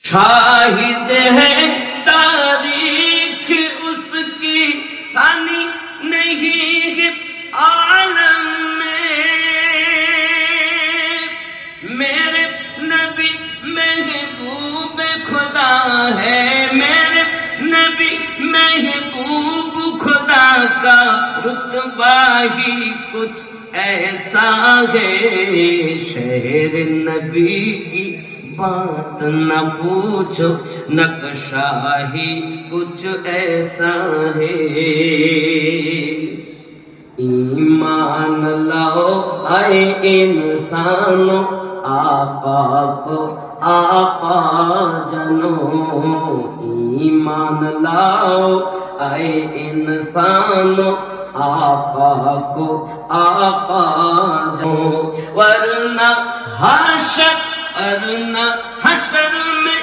شاہد ہے تاریخ اس کی فانی نہیں ہے عالم میں، میرے نبی محبوب خدا ہے، میرے نبی محبوب خدا کا رتبہ ہی کچھ ایسا ہے، شہر نبی کی بات نہ پوچھو، نقشہ ہی کچھ ایسا ہے۔ ایمان لاؤ اے انسانو، آقا کو آقا جنو، ایمان لاؤ اے انسانو، آقا کو آقا جنو، ورنہ حشر میں